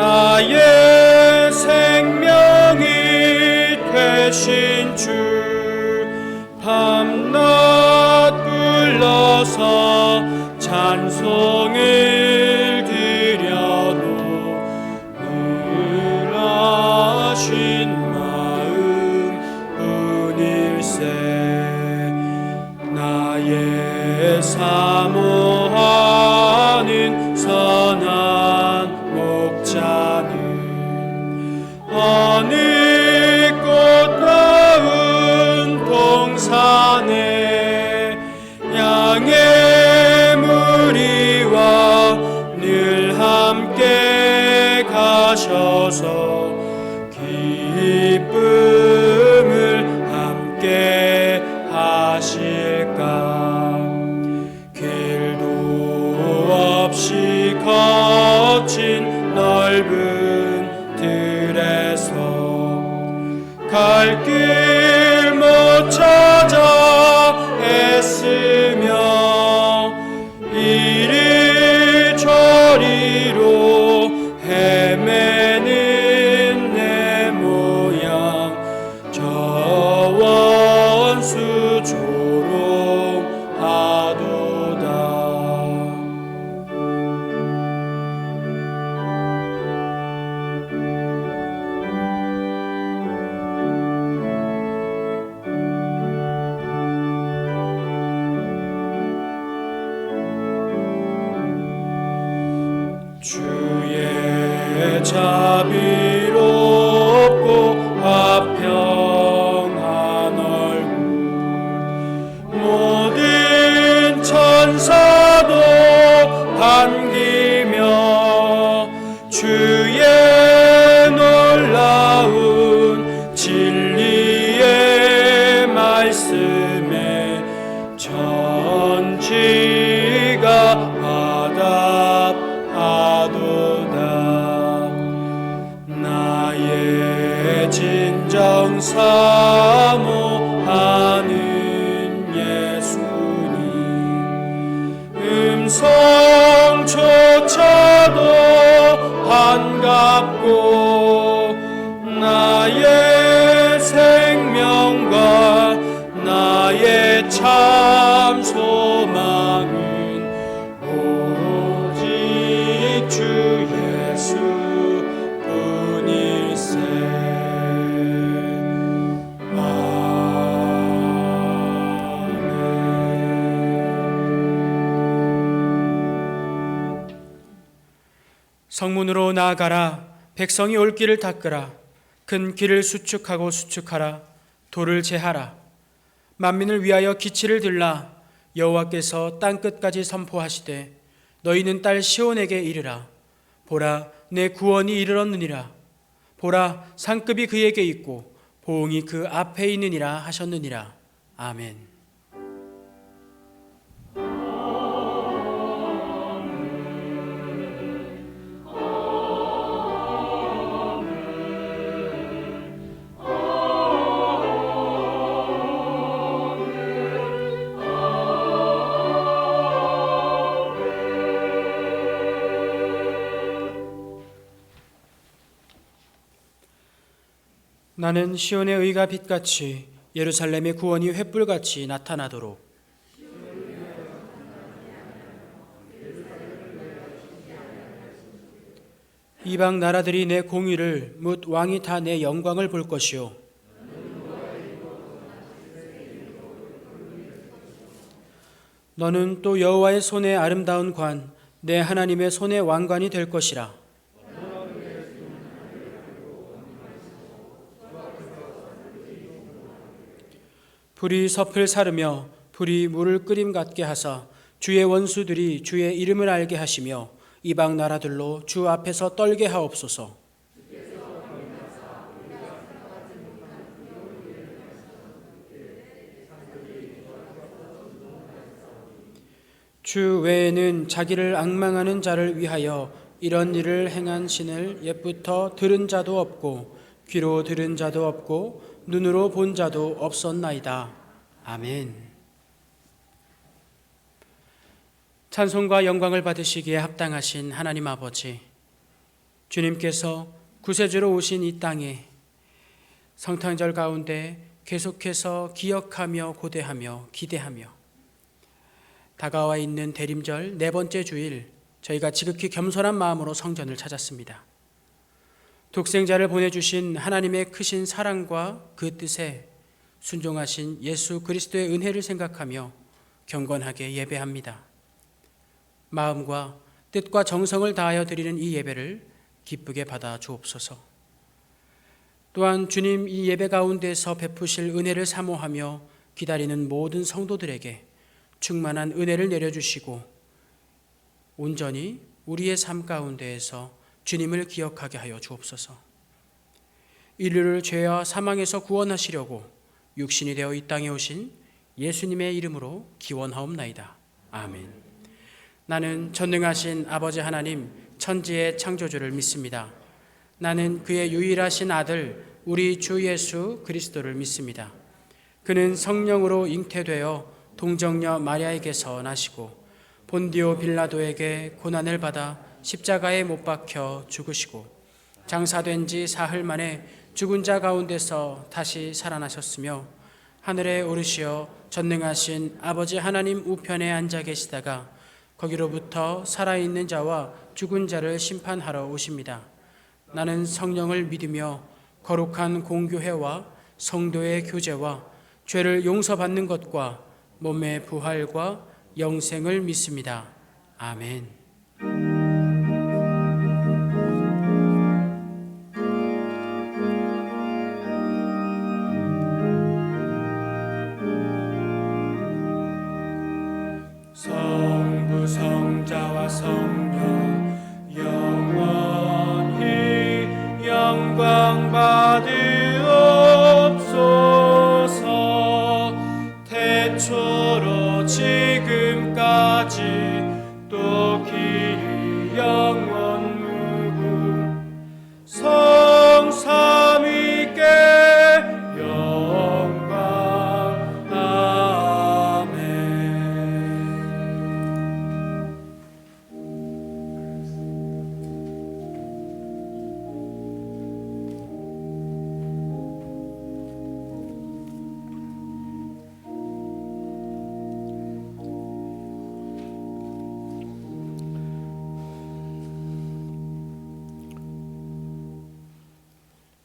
나의 생명이 되신 주, 밤낮 불러서 찬송을 드려도 늘 하신 마음뿐일세. 나의 사모하는 선한 목자는 어느 꽃다운 동산에 양의 무리와 늘 함께 가셔서 기쁨을 함께 하실까. 길도 없이 거친 넓은 들에서 갈 길 못 찾아 애쓰며 이리 저리로 헤매는 내 모양, 저 원수 조롱하도다. 주의 자비롭고 화평한 얼굴 모든 천사도 반기며 주의 놀라운 진리의 말씀에 천지가 나의 진정 사모하는 예수님, 음성조차도 반갑고 나의 생명과 나의 참 소망은 오직 주 예수 뿐일세. 아멘. 성문으로 나아가라. 백성이 올 길을 닦으라. 큰 길을 수축하고 수축하라. 돌을 제하라. 만민을 위하여 기치를 들라. 여호와께서 땅끝까지 선포하시되 너희는 딸 시온에게 이르라. 보라, 내 구원이 이르렀느니라. 보라, 상급이 그에게 있고 보응이 그 앞에 있느니라 하셨느니라. 아멘. 나는 시온의 의가 빛같이 예루살렘의 구원이 횃불같이 나타나도록 이방 나라들이 내 공의를 묻 왕이 다 내 영광을 볼 것이요 너는 또 여호와의 손의 아름다운 관 내 하나님의 손의 왕관이 될 것이라. 불이 섭을 사르며 불이 물을 끓임 같게 하사 주의 원수들이 주의 이름을 알게 하시며 이방 나라들로 주 앞에서 떨게 하옵소서. 주 외에는 자기를 앙망하는 자를 위하여 이런 일을 행한 신을 옛부터 들은 자도 없고 귀로 들은 자도 없고 눈으로 본 자도 없었나이다. 아멘. 찬송과 영광을 받으시기에 합당하신 하나님 아버지, 주님께서 구세주로 오신 이 땅에 성탄절 가운데 계속해서 기억하며 고대하며 기대하며 다가와 있는 대림절 네 번째 주일, 저희가 지극히 겸손한 마음으로 성전을 찾았습니다. 독생자를 보내주신 하나님의 크신 사랑과 그 뜻에 순종하신 예수 그리스도의 은혜를 생각하며 경건하게 예배합니다. 마음과 뜻과 정성을 다하여 드리는 이 예배를 기쁘게 받아 주옵소서. 또한 주님 이 예배 가운데서 베푸실 은혜를 사모하며 기다리는 모든 성도들에게 충만한 은혜를 내려주시고 온전히 우리의 삶 가운데에서 주님을 기억하게 하여 주옵소서. 인류를 죄와 사망에서 구원하시려고 육신이 되어 이 땅에 오신 예수님의 이름으로 기원하옵나이다. 아멘. 나는 전능하신 아버지 하나님 천지의 창조주를 믿습니다. 나는 그의 유일하신 아들 우리 주 예수 그리스도를 믿습니다. 그는 성령으로 잉태되어 동정녀 마리아에게서 나시고 본디오 빌라도에게 고난을 받아 십자가에 못 박혀 죽으시고 장사된 지 사흘 만에 죽은 자 가운데서 다시 살아나셨으며 하늘에 오르시어 전능하신 아버지 하나님 우편에 앉아 계시다가 거기로부터 살아있는 자와 죽은 자를 심판하러 오십니다. 나는 성령을 믿으며 거룩한 공교회와 성도의 교제와 죄를 용서받는 것과 몸의 부활과 영생을 믿습니다. 아멘. 성부 성자와 성령 영원히 영광 받으옵소서. 태초로 지금까지 또 길이 영원 무궁 성삼위께 영광. 아멘.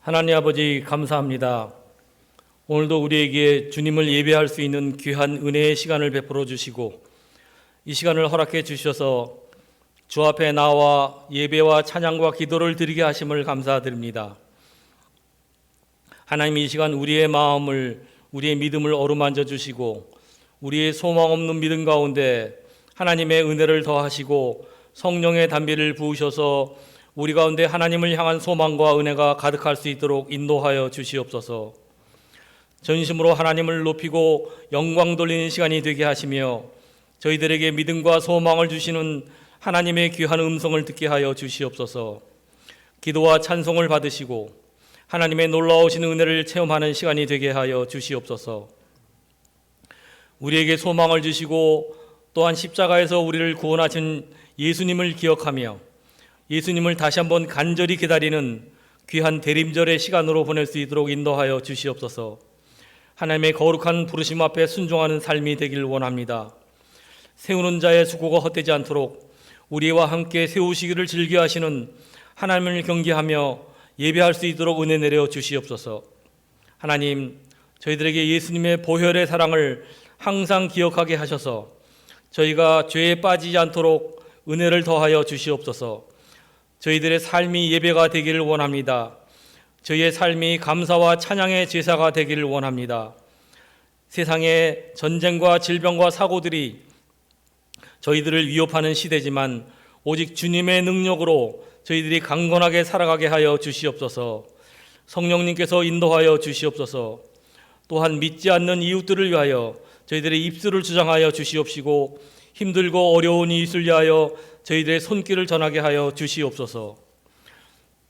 하나님 아버지 감사합니다. 오늘도 우리에게 주님을 예배할 수 있는 귀한 은혜의 시간을 베풀어 주시고 이 시간을 허락해 주셔서 주 앞에 나와 예배와 찬양과 기도를 드리게 하심을 감사드립니다. 하나님 이 시간 우리의 마음을 우리의 믿음을 어루만져 주시고 우리의 소망 없는 믿음 가운데 하나님의 은혜를 더하시고 성령의 단비를 부으셔서 우리 가운데 하나님을 향한 소망과 은혜가 가득할 수 있도록 인도하여 주시옵소서. 전심으로 하나님을 높이고 영광 돌리는 시간이 되게 하시며 저희들에게 믿음과 소망을 주시는 하나님의 귀한 음성을 듣게 하여 주시옵소서. 기도와 찬송을 받으시고 하나님의 놀라우신 은혜를 체험하는 시간이 되게 하여 주시옵소서. 우리에게 소망을 주시고 또한 십자가에서 우리를 구원하신 예수님을 기억하며 예수님을 다시 한번 간절히 기다리는 귀한 대림절의 시간으로 보낼 수 있도록 인도하여 주시옵소서. 하나님의 거룩한 부르심 앞에 순종하는 삶이 되길 원합니다. 세우는 자의 수고가 헛되지 않도록 우리와 함께 세우시기를 즐겨하시는 하나님을 경계하며 예배할 수 있도록 은혜 내려 주시옵소서. 하나님, 저희들에게 예수님의 보혈의 사랑을 항상 기억하게 하셔서 저희가 죄에 빠지지 않도록 은혜를 더하여 주시옵소서. 저희들의 삶이 예배가 되기를 원합니다. 저희의 삶이 감사와 찬양의 제사가 되기를 원합니다. 세상의 전쟁과 질병과 사고들이 저희들을 위협하는 시대지만 오직 주님의 능력으로 저희들이 강건하게 살아가게 하여 주시옵소서. 성령님께서 인도하여 주시옵소서. 또한 믿지 않는 이웃들을 위하여 저희들의 입술을 주장하여 주시옵시고 힘들고 어려운 이웃을 위하여 저희들의 손길을 전하게 하여 주시옵소서.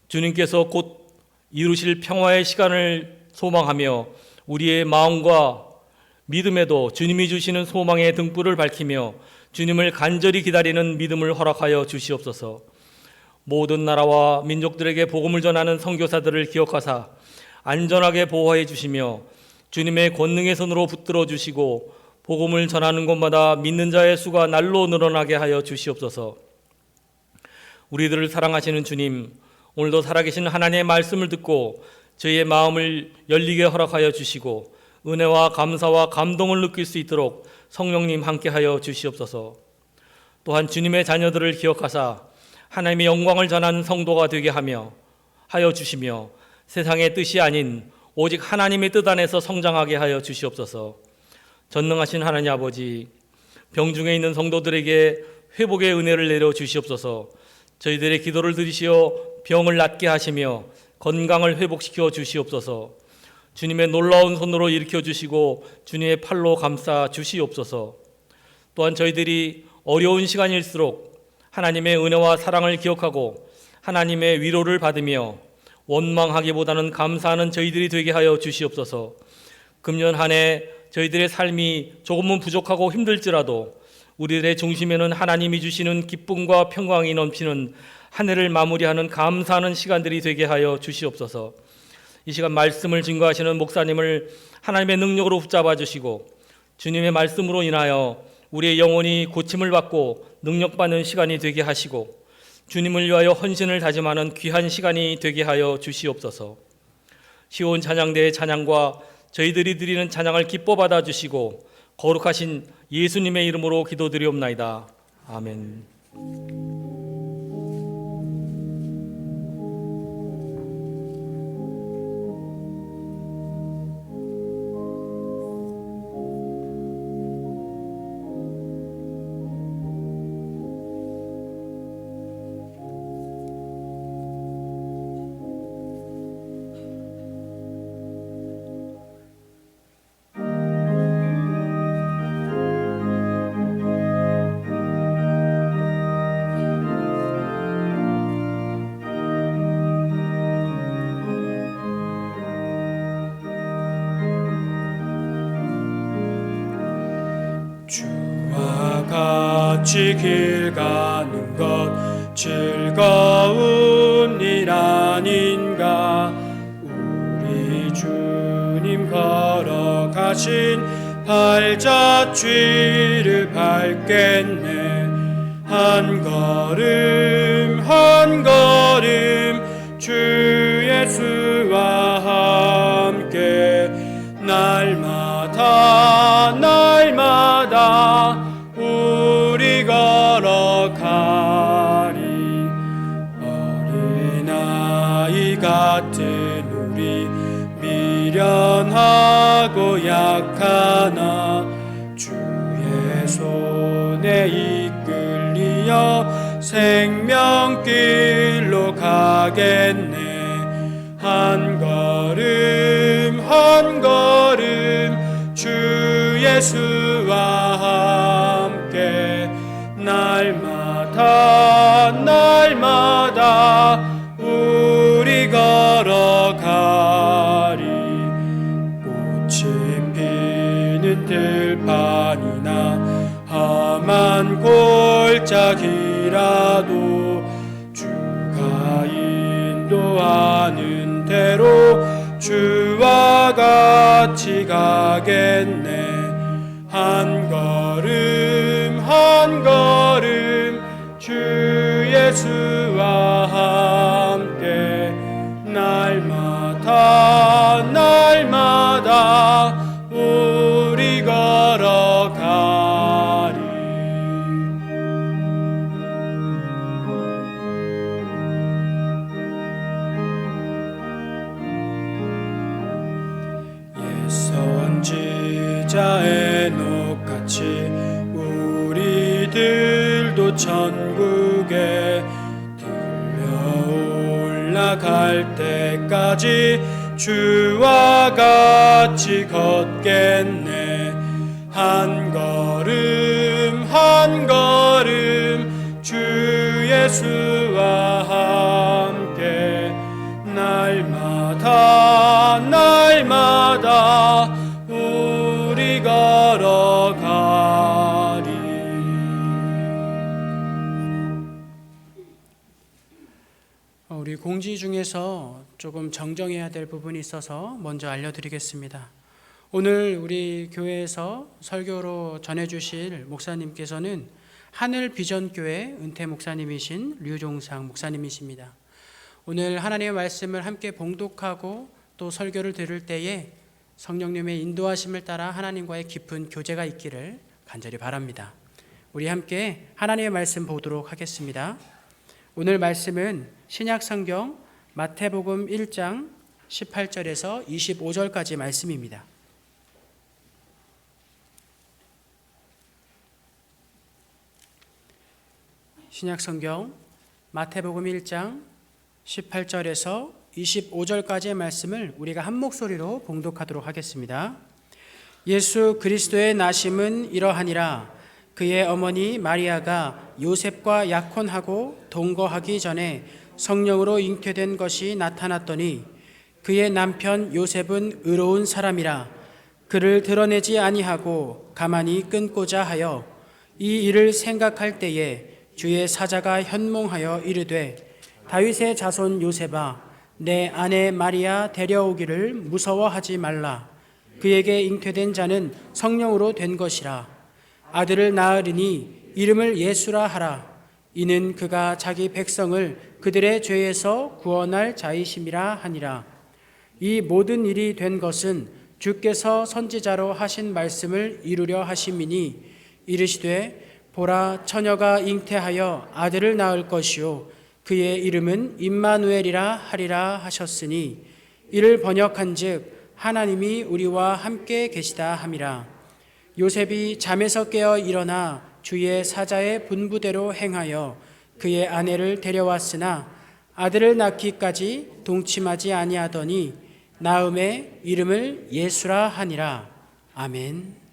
주님께서 곧 이루실 평화의 시간을 소망하며 우리의 마음과 믿음에도 주님이 주시는 소망의 등불을 밝히며 주님을 간절히 기다리는 믿음을 허락하여 주시옵소서. 모든 나라와 민족들에게 복음을 전하는 선교사들을 기억하사 안전하게 보호해 주시며 주님의 권능의 손으로 붙들어 주시고 복음을 전하는 곳마다 믿는 자의 수가 날로 늘어나게 하여 주시옵소서. 우리들을 사랑하시는 주님, 오늘도 살아계신 하나님의 말씀을 듣고 저희의 마음을 열리게 허락하여 주시고 은혜와 감사와 감동을 느낄 수 있도록 성령님 함께하여 주시옵소서. 또한 주님의 자녀들을 기억하사 하나님의 영광을 전하는 성도가 되게 하여 주시며 세상의 뜻이 아닌 오직 하나님의 뜻 안에서 성장하게 하여 주시옵소서. 전능하신 하나님 아버지, 병중에 있는 성도들에게 회복의 은혜를 내려 주시옵소서. 저희들의 기도를 들으시어 병을 낫게 하시며 건강을 회복시켜 주시옵소서. 주님의 놀라운 손으로 일으켜 주시고 주님의 팔로 감싸 주시옵소서. 또한 저희들이 어려운 시간일수록 하나님의 은혜와 사랑을 기억하고 하나님의 위로를 받으며 원망하기보다는 감사하는 저희들이 되게 하여 주시옵소서. 금년 한 해 저희들의 삶이 조금은 부족하고 힘들지라도 우리들의 중심에는 하나님이 주시는 기쁨과 평강이 넘치는 한 해를 마무리하는 감사하는 시간들이 되게 하여 주시옵소서. 이 시간 말씀을 증거하시는 목사님을 하나님의 능력으로 붙잡아 주시고 주님의 말씀으로 인하여 우리의 영혼이 고침을 받고 능력받는 시간이 되게 하시고 주님을 위하여 헌신을 다짐하는 귀한 시간이 되게 하여 주시옵소서. 시온 찬양대의 찬양과 저희들이 드리는 찬양을 기뻐 받아 주시고 거룩하신 예수님의 이름으로 기도드리옵나이다. 아멘. 주와 같이 길 가는 것 즐거운 일 아닌가. 우리 주님 걸어가신 발자취를 밟겠네. 한 걸음 한 걸음 주 예수와 함께 날마다 우리 걸어가리. 어린아이 같은 우리 미련하고 약하나 주의 손에 이끌리어 생명길로 가겠네. 한 걸음 한 걸음 주 예수와 함께 날마다 우리 걸어가리. 꽃이 피는 들판이나 험한 골짜기라도 주가 인도하는 대로 주와 같이 가겠네. 한 걸음 한 걸음 주 예수와 함께 날마다 우리 걸어가리. 선지자의 녹같이 우리들도 천국에 들려 올라갈 때까지 주와 같이 걷겠네. 한 걸음 한 걸음 주 예수와 함께 날마다 우리 걸어가리. 공지 중에서 조금 정정해야 될 부분이 있어서 먼저 알려드리겠습니다. 오늘 우리 교회에서 설교로 전해주실 목사님께서는 하늘비전교회 은퇴 목사님이신 류종상 목사님이십니다. 오늘 하나님의 말씀을 함께 봉독하고 또 설교를 들을 때에 성령님의 인도하심을 따라 하나님과의 깊은 교제가 있기를 간절히 바랍니다. 우리 함께 하나님의 말씀 보도록 하겠습니다. 오늘 말씀은 신약성경 마태복음 1장 18절에서 25절까지 말씀입니다. 신약성경 마태복음 1장 18절에서 25절까지의 말씀을 우리가 한 목소리로 봉독하도록 하겠습니다. 예수 그리스도의 나심은 이러하니라. 그의 어머니 마리아가 요셉과 약혼하고 동거하기 전에 성령으로 잉태된 것이 나타났더니 그의 남편 요셉은 의로운 사람이라 그를 드러내지 아니하고 가만히 끊고자 하여 이 일을 생각할 때에 주의 사자가 현몽하여 이르되 다윗의 자손 요셉아 내 아내 마리아 데려오기를 무서워하지 말라. 그에게 잉태된 자는 성령으로 된 것이라. 아들을 낳으리니 이름을 예수라 하라. 이는 그가 자기 백성을 그들의 죄에서 구원할 자이심이라 하니라. 이 모든 일이 된 것은 주께서 선지자로 하신 말씀을 이루려 하심이니 이르시되 보라 처녀가 잉태하여 아들을 낳을 것이요 그의 이름은 임마누엘이라 하리라 하셨으니 이를 번역한즉 하나님이 우리와 함께 계시다 함이라. 요셉이 잠에서 깨어 일어나 주의 사자의 분부대로 행하여 그의 아내를 데려왔으나 아들을 낳기까지 동침하지 아니하더니 낳음에 이름을 예수라 하니라. 아멘.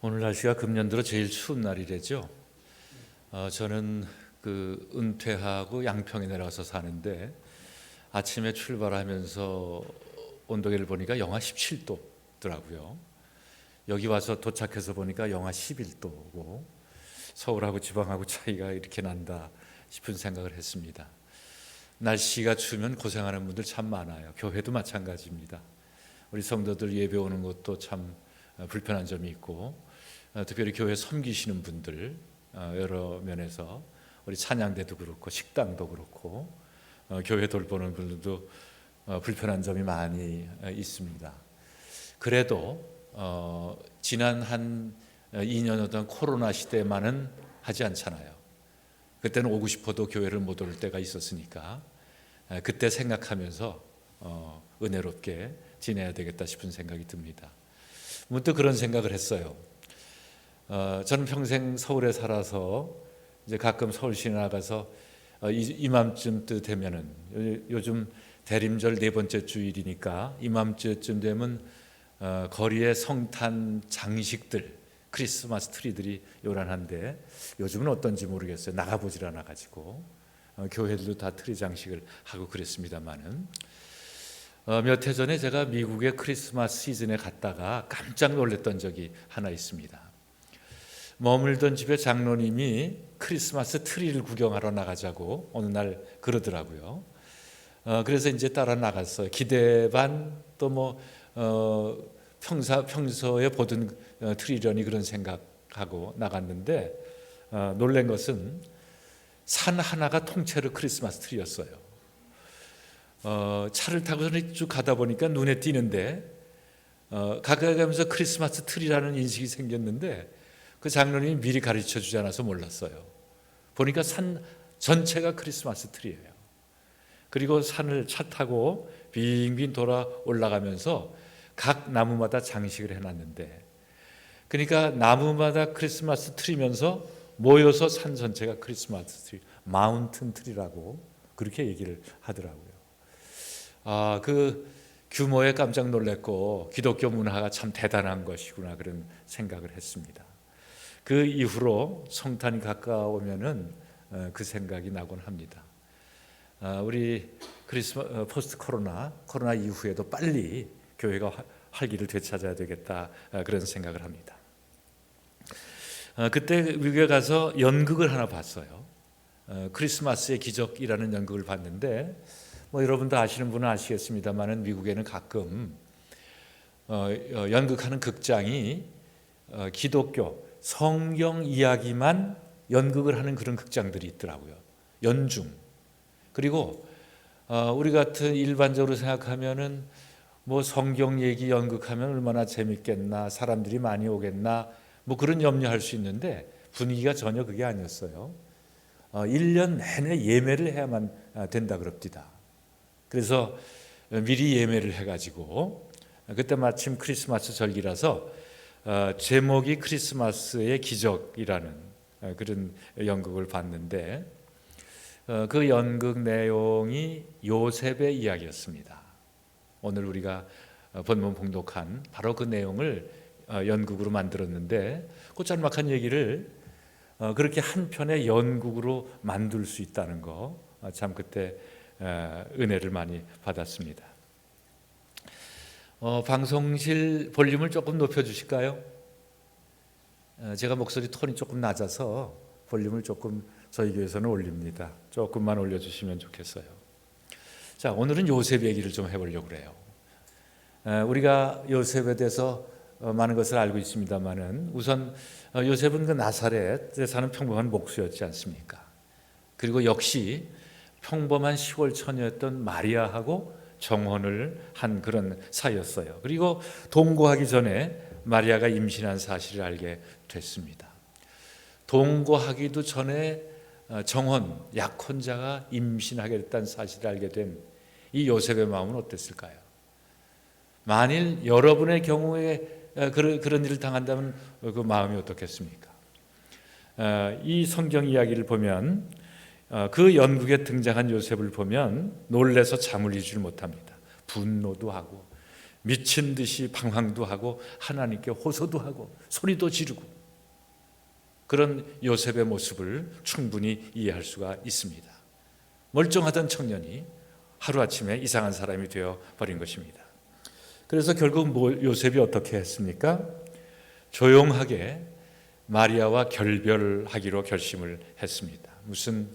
오늘 날씨가 금년 들어 제일 추운 날이래죠. 저는 그 은퇴하고 양평에 내려가서 사는데 아침에 출발하면서 온도계를 보니까 영하 17도더라고요. 여기 와서 도착해서 보니까 영하 11도고 서울하고 지방하고 차이가 이렇게 난다 싶은 생각을 했습니다. 날씨가 추우면 고생하는 분들 참 많아요. 교회도 마찬가지입니다. 우리 성도들 예배 오는 것도 참 불편한 점이 있고 특별히 교회 섬기시는 분들 여러 면에서 우리 찬양대도 그렇고 식당도 그렇고 교회 돌보는 분들도 불편한 점이 많이 있습니다. 그래도 지난 한 2년 동안 코로나 시대만은 하지 않잖아요. 그때는 오고 싶어도 교회를 못 올 때가 있었으니까 그때 생각하면서 은혜롭게 지내야 되겠다 싶은 생각이 듭니다. 문득 그런 생각을 했어요. 저는 평생 서울에 살아서 이제 가끔 서울시에 나가서 이맘쯤 되면은 요즘 대림절 네 번째 주일이니까 이맘쯤 되면 거리에 성탄 장식들 크리스마스 트리들이 요란한데 요즘은 어떤지 모르겠어요. 나가보질 않아 가지고 교회들도 다 트리 장식을 하고 그랬습니다만은 몇 해 전에 제가 미국의 크리스마스 시즌에 갔다가 깜짝 놀랐던 적이 하나 있습니다. 머물던 집에 장로님이 크리스마스 트리를 구경하러 나가자고 어느 날 그러더라고요. 그래서 이제 따라 나갔어요. 기대 반 또 뭐 평소에 보던 트리려니 그런 생각하고 나갔는데 놀란 것은 산 하나가 통째로 크리스마스 트리였어요. 차를 타고 쭉 가다 보니까 눈에 띄는데 가까이 가면서 크리스마스 트리라는 인식이 생겼는데 그 장로님이 미리 가르쳐 주지 않아서 몰랐어요. 보니까 산 전체가 크리스마스 트리예요. 그리고 산을 차 타고 빙빙 돌아 올라가면서 각 나무마다 장식을 해놨는데 그러니까 나무마다 크리스마스 트리면서 모여서 산 전체가 크리스마스 트리, 마운틴 트리라고 그렇게 얘기를 하더라고요. 그 규모에 깜짝 놀랐고 기독교 문화가 참 대단한 것이구나 그런 생각을 했습니다. 그 이후로 성탄이 가까우면은 그 생각이 나곤 합니다. 우리 포스트 코로나 이후에도 빨리 교회가 활기를 되찾아야 되겠다 그런 생각을 합니다. 그때 미국에 가서 연극을 하나 봤어요. 크리스마스의 기적이라는 연극을 봤는데 뭐 여러분도 아시는 분은 아시겠습니다만은 미국에는 가끔 연극하는 극장이 기독교 성경 이야기만 연극을 하는 그런 극장들이 있더라고요. 연중. 그리고 우리 같은 일반적으로 생각하면은 뭐 성경 얘기 연극하면 얼마나 재밌겠나, 사람들이 많이 오겠나, 뭐 그런 염려할 수 있는데 분위기가 전혀 그게 아니었어요. 1년 내내 예매를 해야만 된다 그럽니다. 그래서 미리 예매를 해가지고 그때 마침 크리스마스 절기라서 제목이 크리스마스의 기적이라는 그런 연극을 봤는데 그 연극 내용이 요셉의 이야기였습니다. 오늘 우리가 본문 봉독한 바로 그 내용을 연극으로 만들었는데 그 짤막한 얘기를 그렇게 한 편의 연극으로 만들 수 있다는 거 참 그때 은혜를 많이 받았습니다. 방송실 볼륨을 조금 높여주실까요? 제가 목소리 톤이 조금 낮아서 볼륨을 조금 저희 교회에서는 올립니다. 조금만 올려주시면 좋겠어요. 자, 오늘은 요셉 얘기를 좀 해보려고 그래요. 우리가 요셉에 대해서 많은 것을 알고 있습니다만은 우선 요셉은 그 나사렛에 사는 평범한 목수였지 않습니까? 그리고 역시 평범한 시골 처녀였던 마리아하고 정혼을 한 그런 사이였어요. 그리고 동거하기 전에 마리아가 임신한 사실을 알게 됐습니다. 동거하기도 전에 정혼, 약혼자가 임신하게 됐다는 사실을 알게 된 이 요셉의 마음은 어땠을까요? 만일 여러분의 경우에 그런 일을 당한다면 그 마음이 어떻겠습니까? 이 성경 이야기를 보면 그 연극에 등장한 요셉을 보면 놀라서 잠을 이루지 못합니다. 분노도 하고 미친 듯이 방황도 하고 하나님께 호소도 하고 소리도 지르고 그런 요셉의 모습을 충분히 이해할 수가 있습니다. 멀쩡하던 청년이 하루아침에 이상한 사람이 되어 버린 것입니다. 그래서 결국 요셉이 어떻게 했습니까? 조용하게 마리아와 결별하기로 결심을 했습니다. 무슨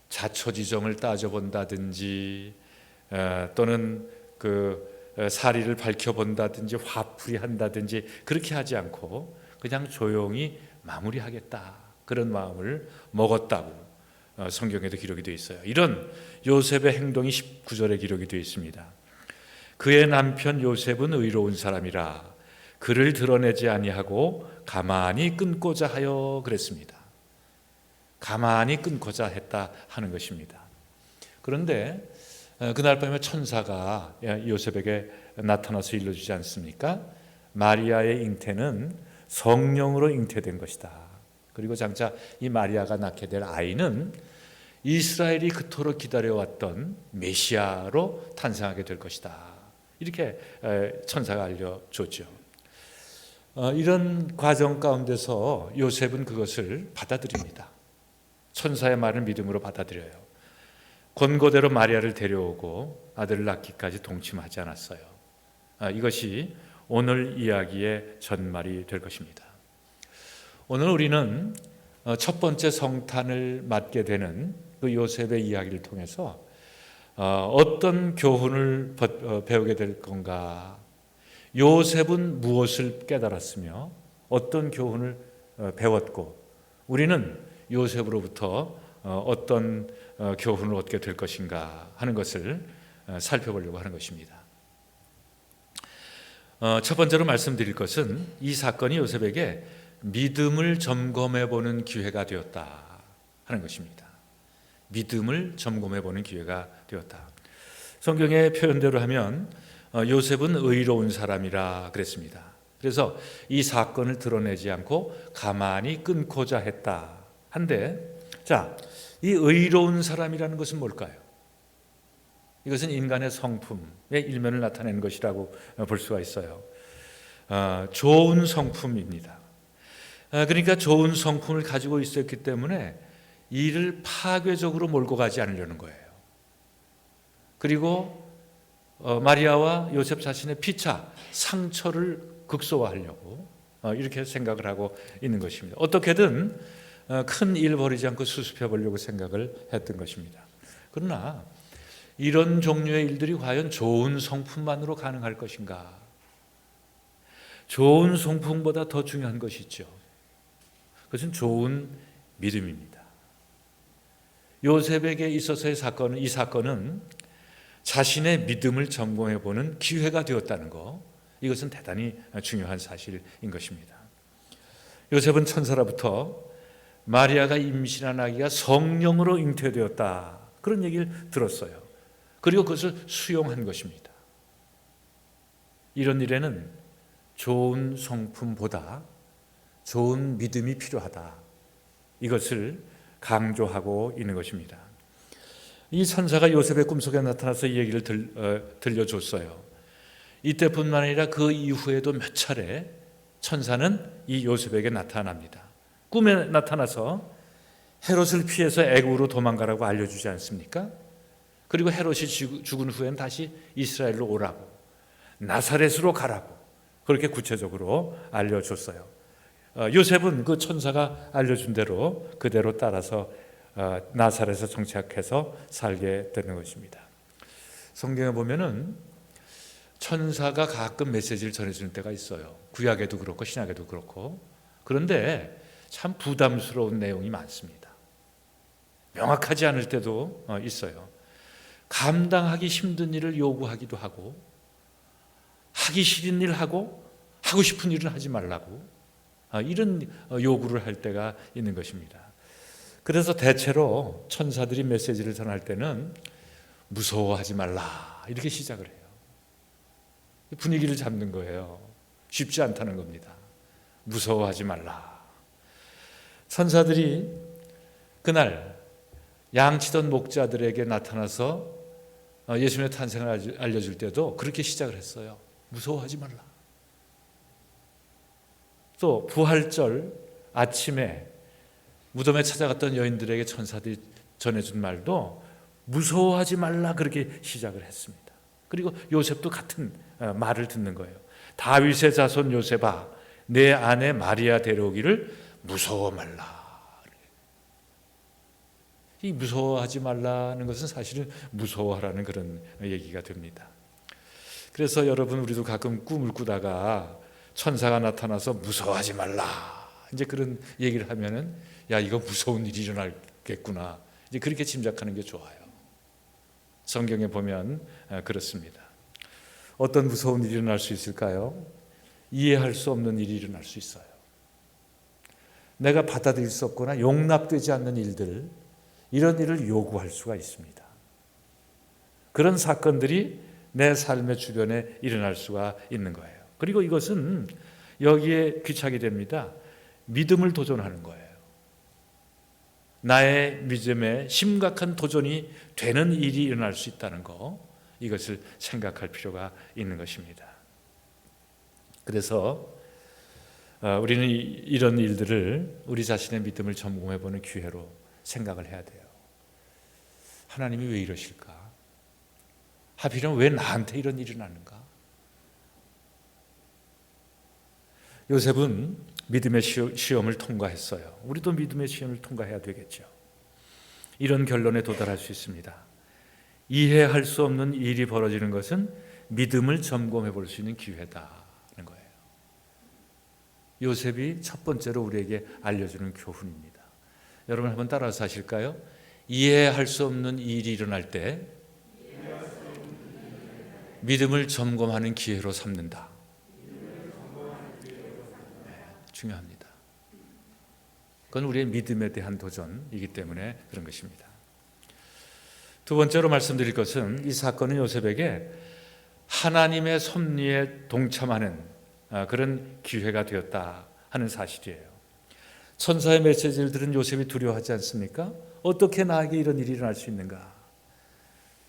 자초지종을 따져본다든지 또는 사리를 밝혀본다든지 화풀이 한다든지 그렇게 하지 않고 그냥 조용히 마무리하겠다, 그런 마음을 먹었다고 성경에도 기록이 되어 있어요. 이런 요셉의 행동이 19절에 기록이 되어 있습니다. 그의 남편 요셉은 의로운 사람이라 그를 드러내지 아니하고 가만히 끊고자 하여 그랬습니다. 가만히 끊고자 했다 하는 것입니다. 그런데 그날 밤에 천사가 요셉에게 나타나서 일러주지 않습니까? 마리아의 잉태는 성령으로 잉태된 것이다. 그리고 장차 이 마리아가 낳게 될 아이는 이스라엘이 그토록 기다려왔던 메시아로 탄생하게 될 것이다. 이렇게 천사가 알려줬죠. 이런 과정 가운데서 요셉은 그것을 받아들입니다. 천사의 말을 믿음으로 받아들여요. 권고대로 마리아를 데려오고 아들을 낳기까지 동침하지 않았어요. 이것이 오늘 이야기의 전말이 될 것입니다. 오늘 우리는 첫 번째 성탄을 맞게 되는 그 요셉의 이야기를 통해서 어떤 교훈을 배우게 될 건가? 요셉은 무엇을 깨달았으며 어떤 교훈을 배웠고 우리는 요셉으로부터 어떤 교훈을 얻게 될 것인가 하는 것을 살펴보려고 하는 것입니다. 첫 번째로 말씀드릴 것은 이 사건이 요셉에게 믿음을 점검해 보는 기회가 되었다 하는 것입니다. 믿음을 점검해 보는 기회가 되었다. 성경의 표현대로 하면 요셉은 의로운 사람이라 그랬습니다. 그래서 이 사건을 드러내지 않고 가만히 끊고자 했다 한데, 자, 이 의로운 사람이라는 것은 뭘까요? 이것은 인간의 성품의 일면을 나타내는 것이라고 볼 수가 있어요. 좋은 성품입니다. 그러니까 좋은 성품을 가지고 있었기 때문에 이를 파괴적으로 몰고 가지 않으려는 거예요. 그리고 마리아와 요셉 자신의 피차, 상처를 극소화하려고 이렇게 생각을 하고 있는 것입니다. 어떻게든 큰 일 벌이지 않고 수습해 보려고 생각을 했던 것입니다. 그러나 이런 종류의 일들이 과연 좋은 성품만으로 가능할 것인가? 좋은 성품보다 더 중요한 것이 있죠. 그것은 좋은 믿음입니다. 요셉에게 있어서의 사건은, 이 사건은 자신의 믿음을 점검해 보는 기회가 되었다는 것, 이것은 대단히 중요한 사실인 것입니다. 요셉은 천사로부터 마리아가 임신한 아기가 성령으로 잉태되었다, 그런 얘기를 들었어요. 그리고 그것을 수용한 것입니다. 이런 일에는 좋은 성품보다 좋은 믿음이 필요하다, 이것을 강조하고 있는 것입니다. 이 천사가 요셉의 꿈속에 나타나서 이 얘기를 들려줬어요. 이때뿐만 아니라 그 이후에도 몇 차례 천사는 이 요셉에게 나타납니다. 꿈에 나타나서 헤롯을 피해서 애굽으로 도망가라고 알려주지 않습니까? 그리고 헤롯이 죽은 후엔 다시 이스라엘로 오라고, 나사렛으로 가라고 그렇게 구체적으로 알려줬어요. 요셉은 그 천사가 알려준 대로 그대로 따라서 나사렛에 정착해서 살게 되는 것입니다. 성경에 보면은 천사가 가끔 메시지를 전해주는 때가 있어요. 구약에도 그렇고 신약에도 그렇고. 그런데 참 부담스러운 내용이 많습니다. 명확하지 않을 때도 있어요. 감당하기 힘든 일을 요구하기도 하고, 하기 싫은 일 하고 하고 싶은 일은 하지 말라고, 이런 요구를 할 때가 있는 것입니다. 그래서 대체로 천사들이 메시지를 전할 때는 무서워하지 말라 이렇게 시작을 해요. 분위기를 잡는 거예요. 쉽지 않다는 겁니다. 무서워하지 말라. 천사들이 그날 양치던 목자들에게 나타나서 예수님의 탄생을 알려줄 때도 그렇게 시작을 했어요. 무서워하지 말라. 또 부활절 아침에 무덤에 찾아갔던 여인들에게 천사들이 전해준 말도 무서워하지 말라 그렇게 시작을 했습니다. 그리고 요셉도 같은 말을 듣는 거예요. 다윗의 자손 요셉아, 내 아내 마리아 데려오기를 무서워 말라. 이 무서워하지 말라는 것은 사실은 무서워하라는 그런 얘기가 됩니다. 그래서 여러분, 우리도 가끔 꿈을 꾸다가 천사가 나타나서 무서워하지 말라 이제 그런 얘기를 하면은 야, 이거 무서운 일이 일어나겠구나 이제 그렇게 짐작하는 게 좋아요. 성경에 보면 그렇습니다. 어떤 무서운 일이 일어날 수 있을까요? 이해할 수 없는 일이 일어날 수 있어요. 내가 받아들일 수 없거나 용납되지 않는 일들, 이런 일을 요구할 수가 있습니다. 그런 사건들이 내 삶의 주변에 일어날 수가 있는 거예요. 그리고 이것은 여기에 귀착이 됩니다. 믿음을 도전하는 거예요. 나의 믿음에 심각한 도전이 되는 일이 일어날 수 있다는 거, 이것을 생각할 필요가 있는 것입니다. 그래서 우리는 이런 일들을 우리 자신의 믿음을 점검해보는 기회로 생각을 해야 돼요. 하나님이 왜 이러실까? 하필이면 왜 나한테 이런 일이 일어나는가? 요셉은 믿음의 시험을 통과했어요. 우리도 믿음의 시험을 통과해야 되겠죠. 이런 결론에 도달할 수 있습니다. 이해할 수 없는 일이 벌어지는 것은 믿음을 점검해 볼 수 있는 기회다는 거예요. 요셉이 첫 번째로 우리에게 알려주는 교훈입니다. 여러분 한번 따라서 하실까요? 이해할 수 없는 일이 일어날 때 믿음을 점검하는 기회로 삼는다. 중요합니다. 그건 우리의 믿음에 대한 도전이기 때문에 그런 것입니다. 두 번째로 말씀드릴 것은 이 사건은 요셉에게 하나님의 섭리에 동참하는 그런 기회가 되었다 하는 사실이에요. 천사의 메시지를 들은 요셉이 두려워하지 않습니까? 어떻게 나에게 이런 일이 일어날 수 있는가?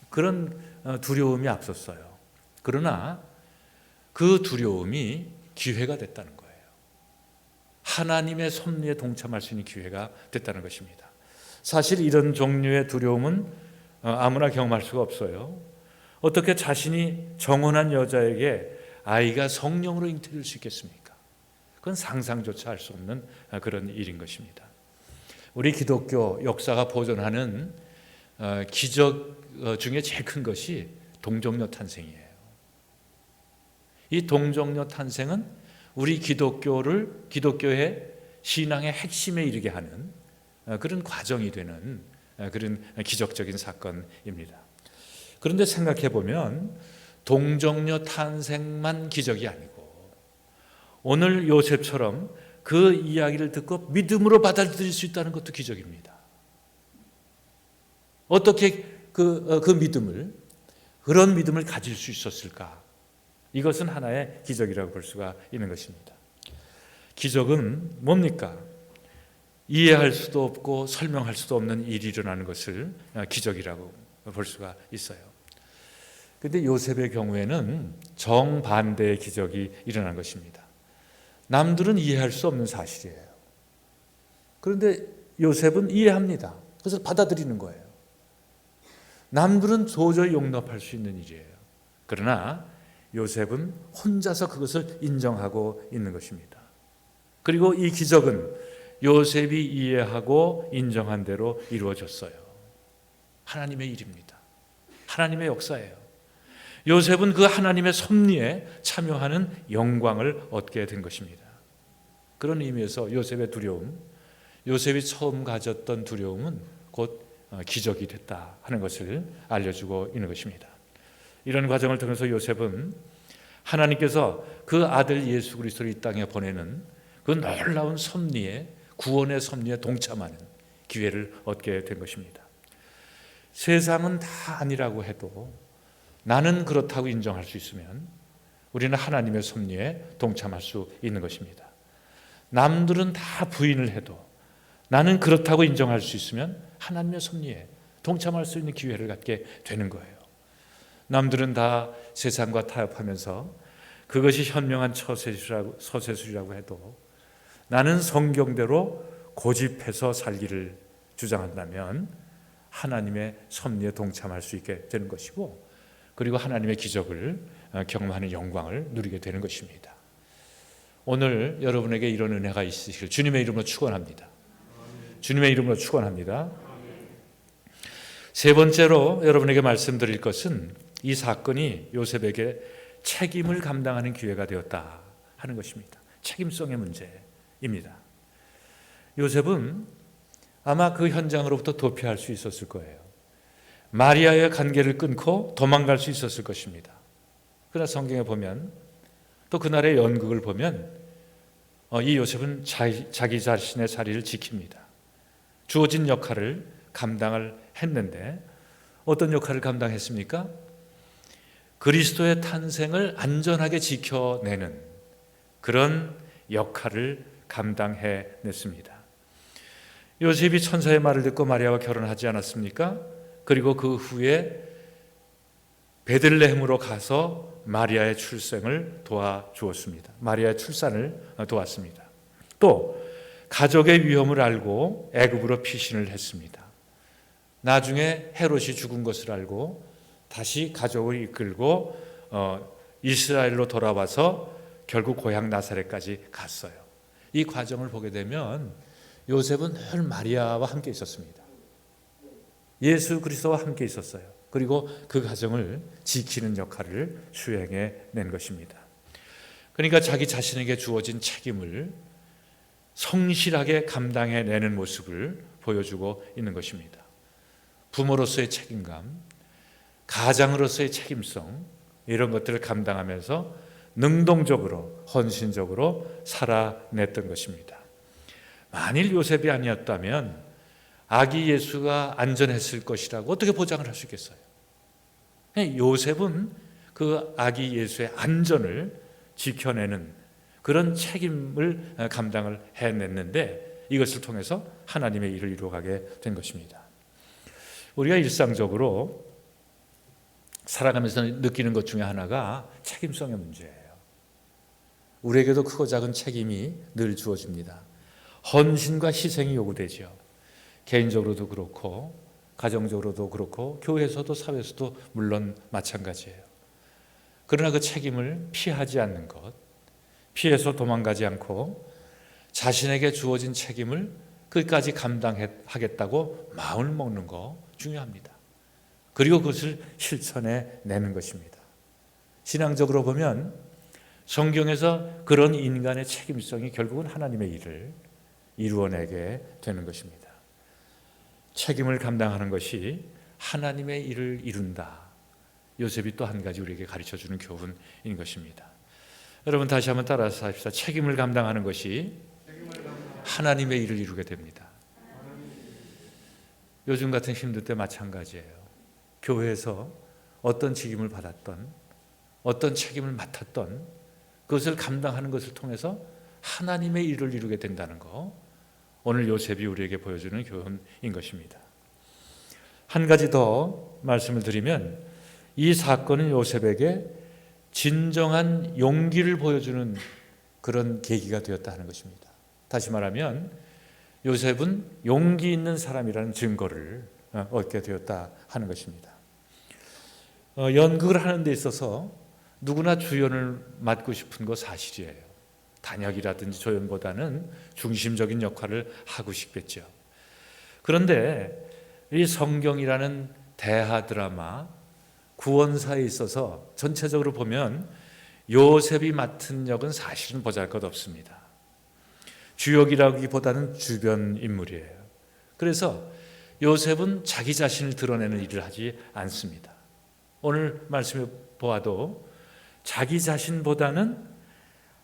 그런 두려움이 앞섰어요. 그러나 그 두려움이 기회가 됐다는 거예요. 하나님의 섭리에 동참할 수 있는 기회가 됐다는 것입니다. 사실 이런 종류의 두려움은 아무나 경험할 수가 없어요. 어떻게 자신이 정혼한 여자에게 아이가 성령으로 잉태될 수 있겠습니까? 그건 상상조차 할 수 없는 그런 일인 것입니다. 우리 기독교 역사가 보존하는 기적 중에 제일 큰 것이 동정녀 탄생이에요. 이 동정녀 탄생은 우리 기독교의 신앙의 핵심에 이르게 하는 그런 과정이 되는 그런 기적적인 사건입니다. 그런데 생각해 보면 동정녀 탄생만 기적이 아니고 오늘 요셉처럼 그 이야기를 듣고 믿음으로 받아들일 수 있다는 것도 기적입니다. 어떻게 그 믿음을, 그런 믿음을 가질 수 있었을까? 이것은 하나의 기적이라고 볼 수가 있는 것입니다. 기적은 뭡니까? 이해할 수도 없고 설명할 수도 없는 일이 일어나는 것을 기적이라고 볼 수가 있어요. 그런데 요셉의 경우에는 정반대의 기적이 일어난 것입니다. 남들은 이해할 수 없는 사실이에요. 그런데 요셉은 이해합니다. 그것을 받아들이는 거예요. 남들은 도저히 용납할 수 있는 일이에요. 그러나 요셉은 혼자서 그것을 인정하고 있는 것입니다. 그리고 이 기적은 요셉이 이해하고 인정한 대로 이루어졌어요. 하나님의 일입니다. 하나님의 역사예요. 요셉은 그 하나님의 섭리에 참여하는 영광을 얻게 된 것입니다. 그런 의미에서 요셉의 두려움, 요셉이 처음 가졌던 두려움은 곧 기적이 됐다 하는 것을 알려주고 있는 것입니다. 이런 과정을 통해서 요셉은 하나님께서 그 아들 예수 그리스도를 이 땅에 보내는 그 놀라운 섭리에, 구원의 섭리에 동참하는 기회를 얻게 된 것입니다. 세상은 다 아니라고 해도 나는 그렇다고 인정할 수 있으면 우리는 하나님의 섭리에 동참할 수 있는 것입니다. 남들은 다 부인을 해도 나는 그렇다고 인정할 수 있으면 하나님의 섭리에 동참할 수 있는 기회를 갖게 되는 거예요. 남들은 다 세상과 타협하면서 그것이 현명한 처세술이라고 해도 나는 성경대로 고집해서 살기를 주장한다면 하나님의 섭리에 동참할 수 있게 되는 것이고, 그리고 하나님의 기적을 경험하는 영광을 누리게 되는 것입니다. 오늘 여러분에게 이런 은혜가 있으시길 주님의 이름으로 축원합니다. 주님의 이름으로 축원합니다. 세 번째로 여러분에게 말씀드릴 것은 이 사건이 요셉에게 책임을 감당하는 기회가 되었다 하는 것입니다. 책임성의 문제입니다. 요셉은 아마 그 현장으로부터 도피할 수 있었을 거예요. 마리아의 관계를 끊고 도망갈 수 있었을 것입니다. 그러나 성경에 보면, 또 그날의 연극을 보면 이 요셉은 자기 자신의 자리를 지킵니다. 주어진 역할을 감당을 했는데 어떤 역할을 감당했습니까? 그리스도의 탄생을 안전하게 지켜내는 그런 역할을 감당해냈습니다. 요셉이 천사의 말을 듣고 마리아와 결혼하지 않았습니까? 그리고 그 후에 베들레헴으로 가서 마리아의 출생을 도와주었습니다. 마리아의 출산을 도왔습니다. 또 가족의 위험을 알고 애굽으로 피신을 했습니다. 나중에 헤롯이 죽은 것을 알고 다시 가족을 이끌고 이스라엘로 돌아와서 결국 고향 나사렛까지 갔어요. 이 과정을 보게 되면 요셉은 늘 마리아와 함께 있었습니다. 예수 그리스도와 함께 있었어요. 그리고 그 가정을 지키는 역할을 수행해낸 것입니다. 그러니까 자기 자신에게 주어진 책임을 성실하게 감당해내는 모습을 보여주고 있는 것입니다. 부모로서의 책임감, 가장으로서의 책임성, 이런 것들을 감당하면서 능동적으로 헌신적으로 살아냈던 것입니다. 만일 요셉이 아니었다면 아기 예수가 안전했을 것이라고 어떻게 보장을 할 수 있겠어요? 요셉은 그 아기 예수의 안전을 지켜내는 그런 책임을 감당을 해냈는데 이것을 통해서 하나님의 일을 이루어가게 된 것입니다. 우리가 일상적으로 살아가면서 느끼는 것 중에 하나가 책임성의 문제예요. 우리에게도 크고 작은 책임이 늘 주어집니다. 헌신과 희생이 요구되죠. 개인적으로도 그렇고 가정적으로도 그렇고 교회에서도 사회에서도 물론 마찬가지예요. 그러나 그 책임을 피하지 않는 것, 피해서 도망가지 않고 자신에게 주어진 책임을 끝까지 감당하겠다고 마음을 먹는 거 중요합니다. 그리고 그것을 실천해 내는 것입니다. 신앙적으로 보면 성경에서 그런 인간의 책임성이 결국은 하나님의 일을 이루어내게 되는 것입니다. 책임을 감당하는 것이 하나님의 일을 이룬다. 요셉이 또 한 가지 우리에게 가르쳐주는 교훈인 것입니다. 여러분 다시 한번 따라서 합시다. 책임을 감당하는 것이 하나님의 일을 이루게 됩니다. 요즘 같은 힘들 때 마찬가지예요. 교회에서 어떤 직임을 받았던, 어떤 책임을 맡았던 그것을 감당하는 것을 통해서 하나님의 일을 이루게 된다는 거, 오늘 요셉이 우리에게 보여주는 교훈인 것입니다. 한 가지 더 말씀을 드리면 이 사건은 요셉에게 진정한 용기를 보여주는 그런 계기가 되었다는 것입니다. 다시 말하면 요셉은 용기 있는 사람이라는 증거를 얻게 되었다 하는 것입니다. 연극을 하는 데 있어서 누구나 주연을 맡고 싶은 거 사실이에요. 단역이라든지 조연보다는 중심적인 역할을 하고 싶겠죠. 그런데 이 성경이라는 대하 드라마 구원사에 있어서 전체적으로 보면 요셉이 맡은 역은 사실은 보잘것없습니다. 주역이라기보다는 주변 인물이에요. 그래서 요셉은 자기 자신을 드러내는 일을 하지 않습니다. 오늘 말씀을 보아도 자기 자신보다는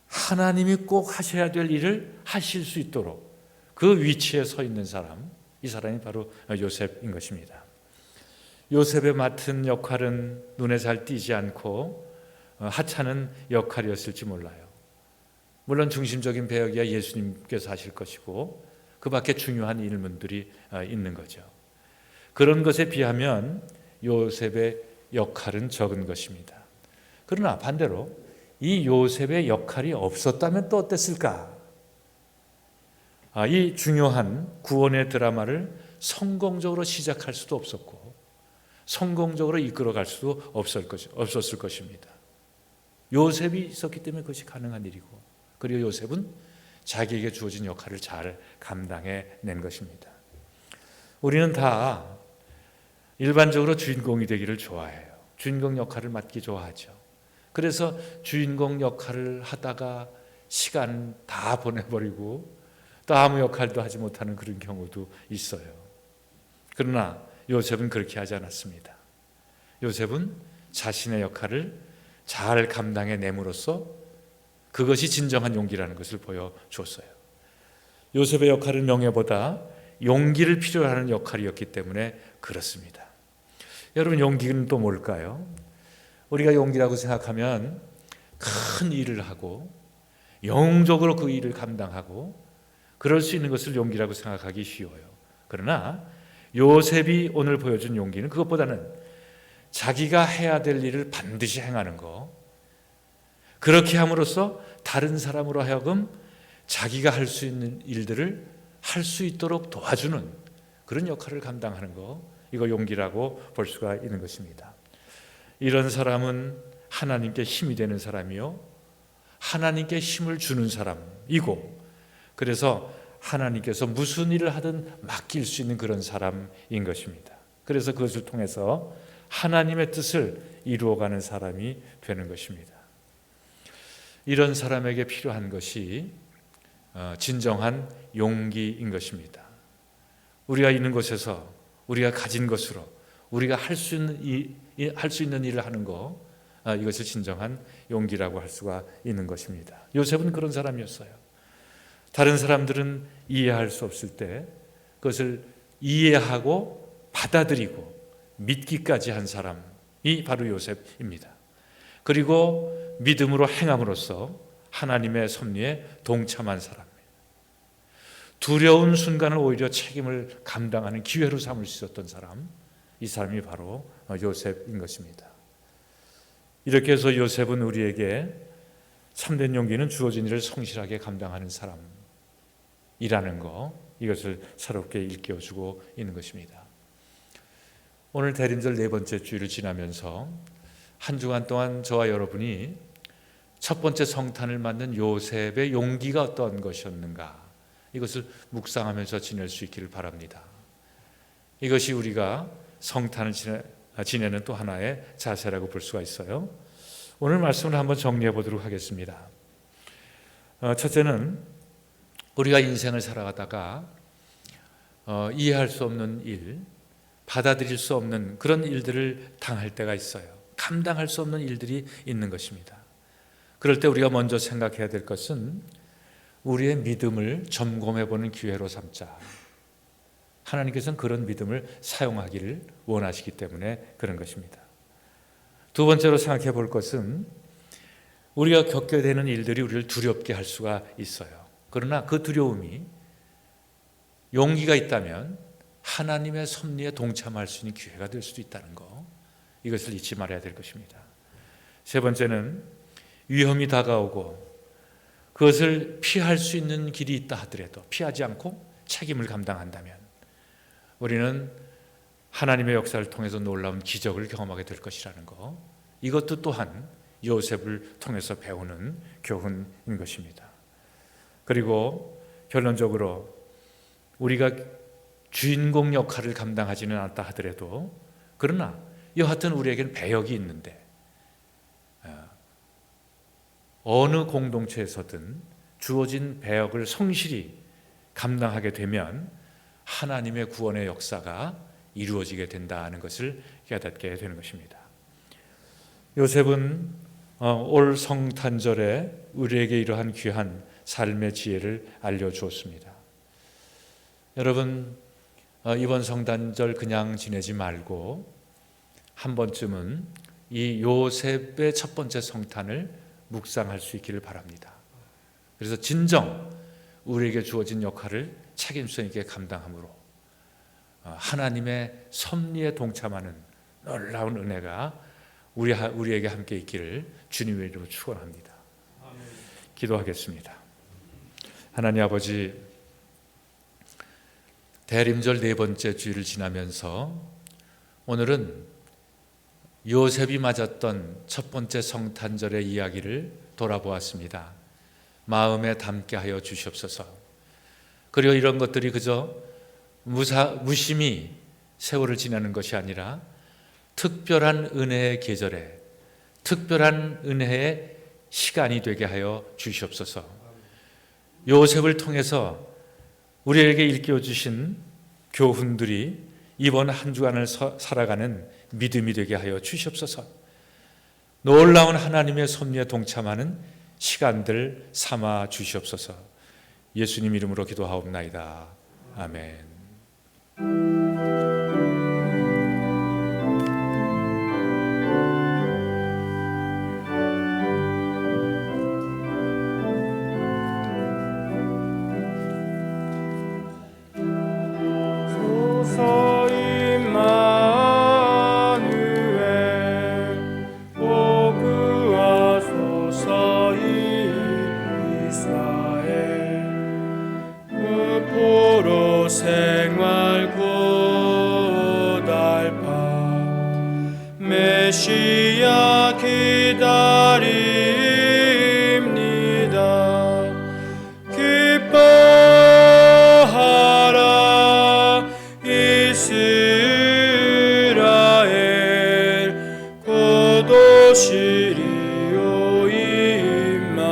하나님이 꼭 하셔야 될 일을 하실 수 있도록 그 위치에 서 있는 사람, 이 사람이 바로 요셉인 것입니다. 요셉의 맡은 역할은 눈에 잘 띄지 않고 하찮은 역할이었을지 몰라요. 물론 중심적인 배역이야 예수님께서 하실 것이고 그 밖에 중요한 일문들이 있는 거죠. 그런 것에 비하면 요셉의 역할은 적은 것입니다. 그러나 반대로 이 요셉의 역할이 없었다면 또 어땠을까? 이 중요한 구원의 드라마를 성공적으로 시작할 수도 없었고 성공적으로 이끌어갈 수도 없었을 것입니다. 요셉이 있었기 때문에 그것이 가능한 일이고, 그리고 요셉은 자기에게 주어진 역할을 잘 감당해낸 것입니다. 우리는 다 일반적으로 주인공이 되기를 좋아해요. 주인공 역할을 맡기 좋아하죠. 그래서 주인공 역할을 하다가 시간 다 보내버리고 또 아무 역할도 하지 못하는 그런 경우도 있어요. 그러나 요셉은 그렇게 하지 않았습니다. 요셉은 자신의 역할을 잘 감당해냄으로써 그것이 진정한 용기라는 것을 보여줬어요. 요셉의 역할은 명예보다 용기를 필요로 하는 역할이었기 때문에 그렇습니다. 여러분, 용기는 또 뭘까요? 우리가 용기라고 생각하면 큰 일을 하고 영웅적으로 그 일을 감당하고 그럴 수 있는 것을 용기라고 생각하기 쉬워요. 그러나 요셉이 오늘 보여준 용기는 그것보다는 자기가 해야 될 일을 반드시 행하는 것, 그렇게 함으로써 다른 사람으로 하여금 자기가 할 수 있는 일들을 할 수 있도록 도와주는 그런 역할을 감당하는 것, 이거 용기라고 볼 수가 있는 것입니다. 이런 사람은 하나님께 힘이 되는 사람이요, 하나님께 힘을 주는 사람이고, 그래서 하나님께서 무슨 일을 하든 맡길 수 있는 그런 사람인 것입니다. 그래서 그것을 통해서 하나님의 뜻을 이루어가는 사람이 되는 것입니다. 이런 사람에게 필요한 것이 진정한 용기인 것입니다. 우리가 있는 곳에서 우리가 가진 것으로 우리가 할 수 있는 일을 하는 것, 이것을 진정한 용기라고 할 수가 있는 것입니다. 요셉은 그런 사람이었어요. 다른 사람들은 이해할 수 없을 때 그것을 이해하고 받아들이고 믿기까지 한 사람이 바로 요셉입니다. 그리고 믿음으로 행함으로써 하나님의 섭리에 동참한 사람이에요. 두려운 순간을 오히려 책임을 감당하는 기회로 삼을 수 있었던 사람, 이 사람이 바로 요셉인 것입니다. 이렇게 해서 요셉은 우리에게 참된 용기는 주어진 일을 성실하게 감당하는 사람이라는 것, 이것을 새롭게 일깨워주고 있는 것입니다. 오늘 대림절 네 번째 주일을 지나면서 한 주간 동안 저와 여러분이 첫 번째 성탄을 맞는 요셉의 용기가 어떤 것이었는가, 이것을 묵상하면서 지낼 수 있기를 바랍니다. 이것이 우리가 성탄을 지내는 또 하나의 자세라고 볼 수가 있어요. 오늘 말씀을 한번 정리해 보도록 하겠습니다. 첫째는 우리가 인생을 살아가다가 이해할 수 없는 일, 받아들일 수 없는 그런 일들을 당할 때가 있어요. 감당할 수 없는 일들이 있는 것입니다. 그럴 때 우리가 먼저 생각해야 될 것은 우리의 믿음을 점검해 보는 기회로 삼자. 하나님께서는 그런 믿음을 사용하기를 원하시기 때문에 그런 것입니다. 두 번째로 생각해 볼 것은 우리가 겪게 되는 일들이 우리를 두렵게 할 수가 있어요. 그러나 그 두려움이 용기가 있다면 하나님의 섭리에 동참할 수 있는 기회가 될 수도 있다는 것, 이것을 잊지 말아야 될 것입니다. 세 번째는 위험이 다가오고 그것을 피할 수 있는 길이 있다 하더라도 피하지 않고 책임을 감당한다면 우리는 하나님의 역사를 통해서 놀라운 기적을 경험하게 될 것이라는 것, 이것도 또한 요셉을 통해서 배우는 교훈인 것입니다. 그리고 결론적으로 우리가 주인공 역할을 감당하지는 않다 하더라도, 그러나 여하튼 우리에게는 배역이 있는데 어느 공동체에서든 주어진 배역을 성실히 감당하게 되면 하나님의 구원의 역사가 이루어지게 된다는 것을 깨닫게 되는 것입니다. 요셉은 올 성탄절에 우리에게 이러한 귀한 삶의 지혜를 알려주었습니다. 여러분, 이번 성탄절 그냥 지내지 말고 한 번쯤은 이 요셉의 첫 번째 성탄을 묵상할 수 있기를 바랍니다. 그래서 진정 우리에게 주어진 역할을 책임성 있게 감당함으로 하나님의 섭리에 동참하는 놀라운 은혜가 우리에게 함께 있기를 주님의 이름으로 축원합니다. 기도하겠습니다. 하나님 아버지, 대림절 네 번째 주일을 지나면서 오늘은 요셉이 맞았던 첫 번째 성탄절의 이야기를 돌아보았습니다. 마음에 담게 하여 주시옵소서. 그리고 이런 것들이 그저 무심히 세월을 지나는 것이 아니라 특별한 은혜의 계절에, 특별한 은혜의 시간이 되게 하여 주시옵소서. 요셉을 통해서 우리에게 일깨워주신 교훈들이 이번 한 주간을 살아가는 믿음이 되게 하여 주시옵소서. 놀라운 하나님의 섭리에 동참하는 시간들 삼아 주시옵소서. 예수님 이름으로 기도하옵나이다. 아멘. 생활 고달파 메시아 기다립니다. 기뻐하라 이스라엘, 곧 오시리오 임마누엘.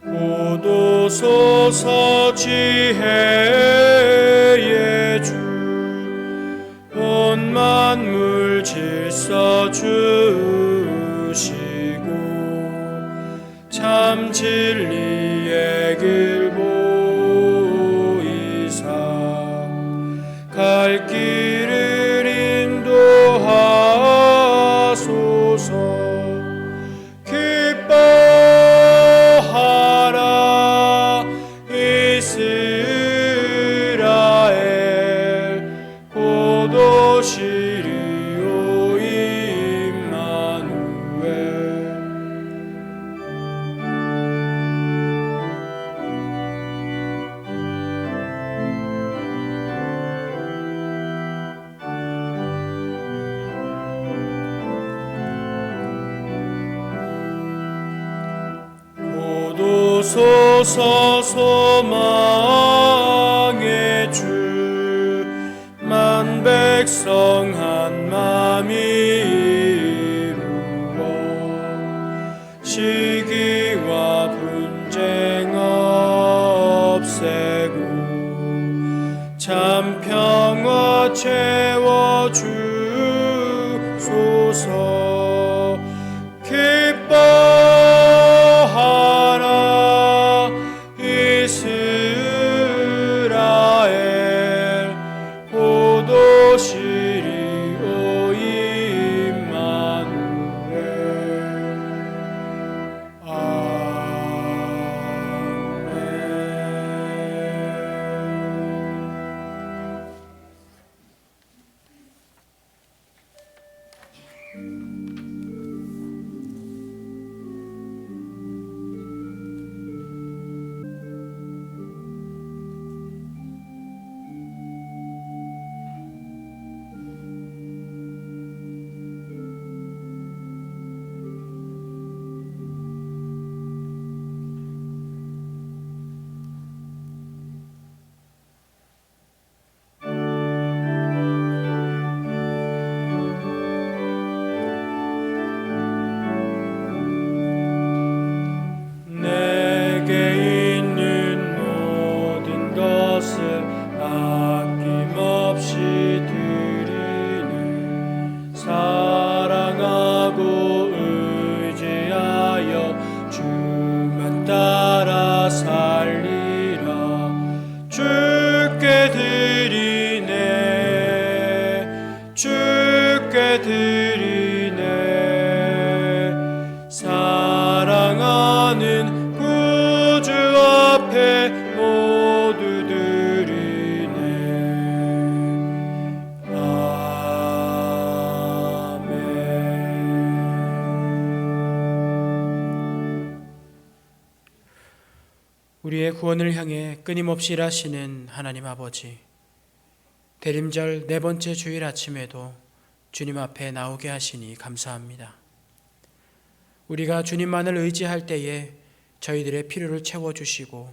곧 오소서 지혜의 주, 온 만물 질서 주시고 참 진리의 길 보이사 갈 길을 인도하소서. 기뻐하라 이스라엘, 곧 오시리오 임마누엘. 곧 오소서 소망의 주, 만 백성 한 맘 이루어 시기와 분쟁 없애고 참 평화 채워 주소서. 기뻐하라 이스라엘, 곧 오시리오 임마누엘. 내게 있는 모든 것을 아낌없이 드리네. 사랑하고 의지하여 주만 따라 살리라. 주께 드리네, 주께 드리네. 사랑하는 구주 앞에 모두 드리네. 啊。 우리의 구원을 향해 끊임없이 일하시는 하나님 아버지, 대림절 네 번째 주일 아침에도 주님 앞에 나오게 하시니 감사합니다. 우리가 주님만을 의지할 때에 저희들의 필요를 채워주시고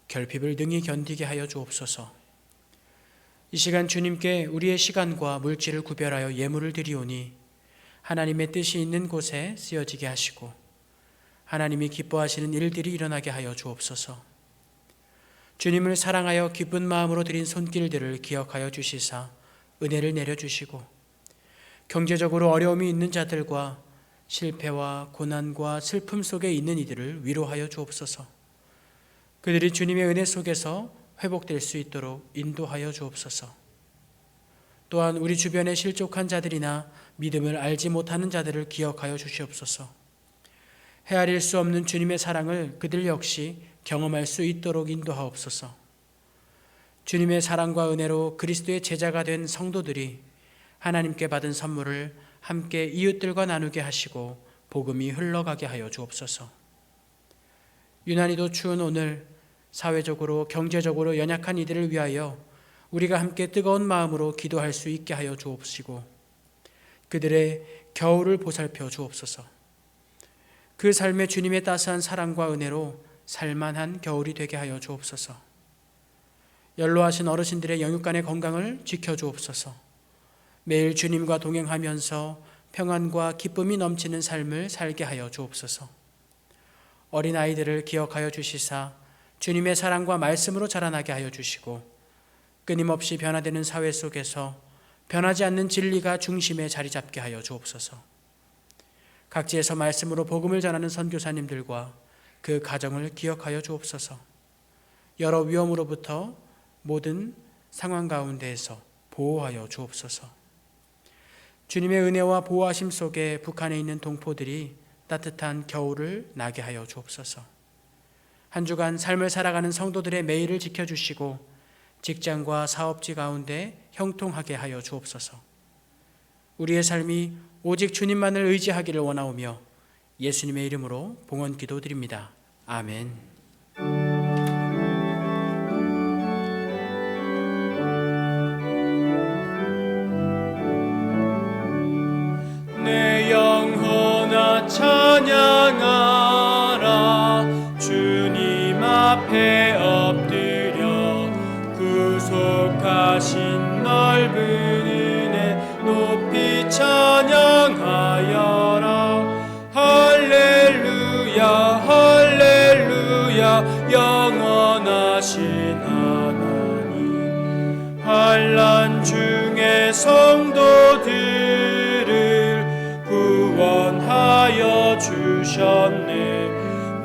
결핍을 능히 견디게 하여 주옵소서. 이 시간 주님께 우리의 시간과 물질을 구별하여 예물을 드리오니 하나님의 뜻이 있는 곳에 쓰여지게 하시고 하나님이 기뻐하시는 일들이 일어나게 하여 주옵소서. 주님을 사랑하여 기쁜 마음으로 드린 손길들을 기억하여 주시사 은혜를 내려주시고 경제적으로 어려움이 있는 자들과 실패와 고난과 슬픔 속에 있는 이들을 위로하여 주옵소서. 그들이 주님의 은혜 속에서 회복될 수 있도록 인도하여 주옵소서. 또한 우리 주변에 실족한 자들이나 믿음을 알지 못하는 자들을 기억하여 주시옵소서. 헤아릴 수 없는 주님의 사랑을 그들 역시 경험할 수 있도록 인도하옵소서. 주님의 사랑과 은혜로 그리스도의 제자가 된 성도들이 하나님께 받은 선물을 함께 이웃들과 나누게 하시고 복음이 흘러가게 하여 주옵소서. 유난히도 추운 오늘 사회적으로 경제적으로 연약한 이들을 위하여 우리가 함께 뜨거운 마음으로 기도할 수 있게 하여 주옵시고 그들의 겨울을 보살펴 주옵소서. 그 삶에 주님의 따스한 사랑과 은혜로 살만한 겨울이 되게 하여 주옵소서. 연로하신 어르신들의 영육간의 건강을 지켜주옵소서. 매일 주님과 동행하면서 평안과 기쁨이 넘치는 삶을 살게 하여 주옵소서. 어린아이들을 기억하여 주시사 주님의 사랑과 말씀으로 자라나게 하여 주시고 끊임없이 변화되는 사회 속에서 변하지 않는 진리가 중심에 자리 잡게 하여 주옵소서. 각지에서 말씀으로 복음을 전하는 선교사님들과 그 가정을 기억하여 주옵소서. 여러 위험으로부터 모든 상황 가운데에서 보호하여 주옵소서. 주님의 은혜와 보호하심 속에 북한에 있는 동포들이 따뜻한 겨울을 나게 하여 주옵소서. 한 주간 삶을 살아가는 성도들의 매일을 지켜주시고 직장과 사업지 가운데 형통하게 하여 주옵소서. 우리의 삶이 오직 주님만을 의지하기를 원하오며 예수님의 이름으로 봉헌 기도드립니다. 아멘. 내 영혼아 찬양하라. 주님 앞에 엎드려 구속하신 넓은 은혜 높이 찬양하여라. 할렐루야 할렐루야 영원하신 하나님, 환난 중에 성도들을 구원하여 주셨네.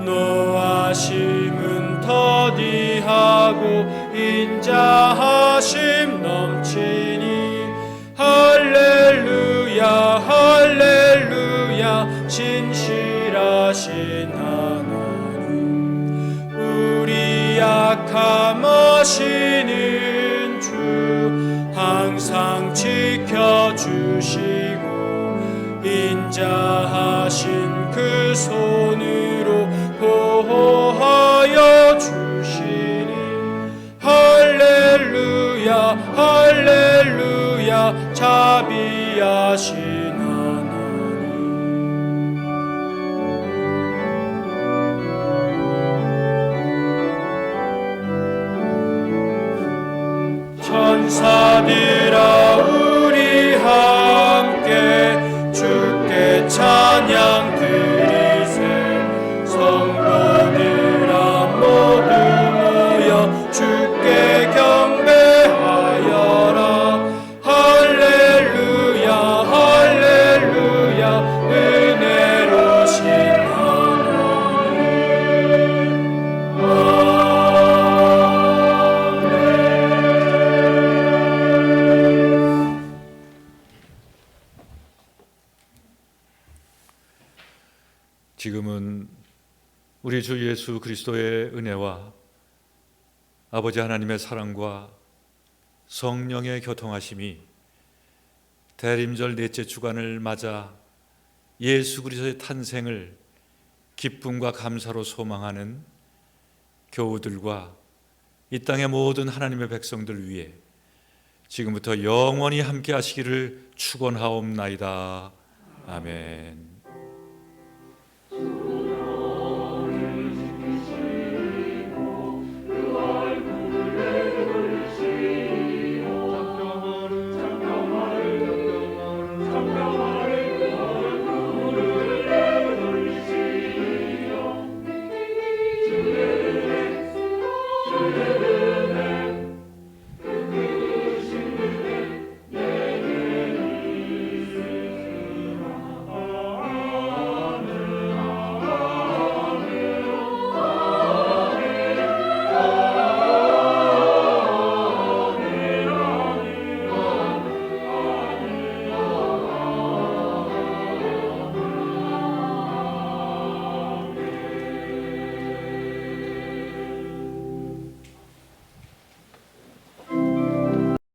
노하심은 더디하고 인자하심 넘치니 할렐루야 할렐루야 진실하신 하나님, 우리 약함 아시는 주 항상 지켜주시고 인자하신 그 손으로 보호하여 주시니 할렐루야 할렐루야 자비하신 하나님. 천사들아 우리 함께 주께 찬양 드리세. 성도들아 모두 모여 주께 경배하여라. 할렐루야 할렐루야 은혜로신 하나님. 지금은 우리 주 예수 그리스도의 은혜와 아버지 하나님의 사랑과 성령의 교통하심이 대림절 넷째 주간을 맞아 예수 그리스도의 탄생을 기쁨과 감사로 소망하는 교우들과 이 땅의 모든 하나님의 백성들 위해 지금부터 영원히 함께 하시기를 축원하옵나이다. 아멘.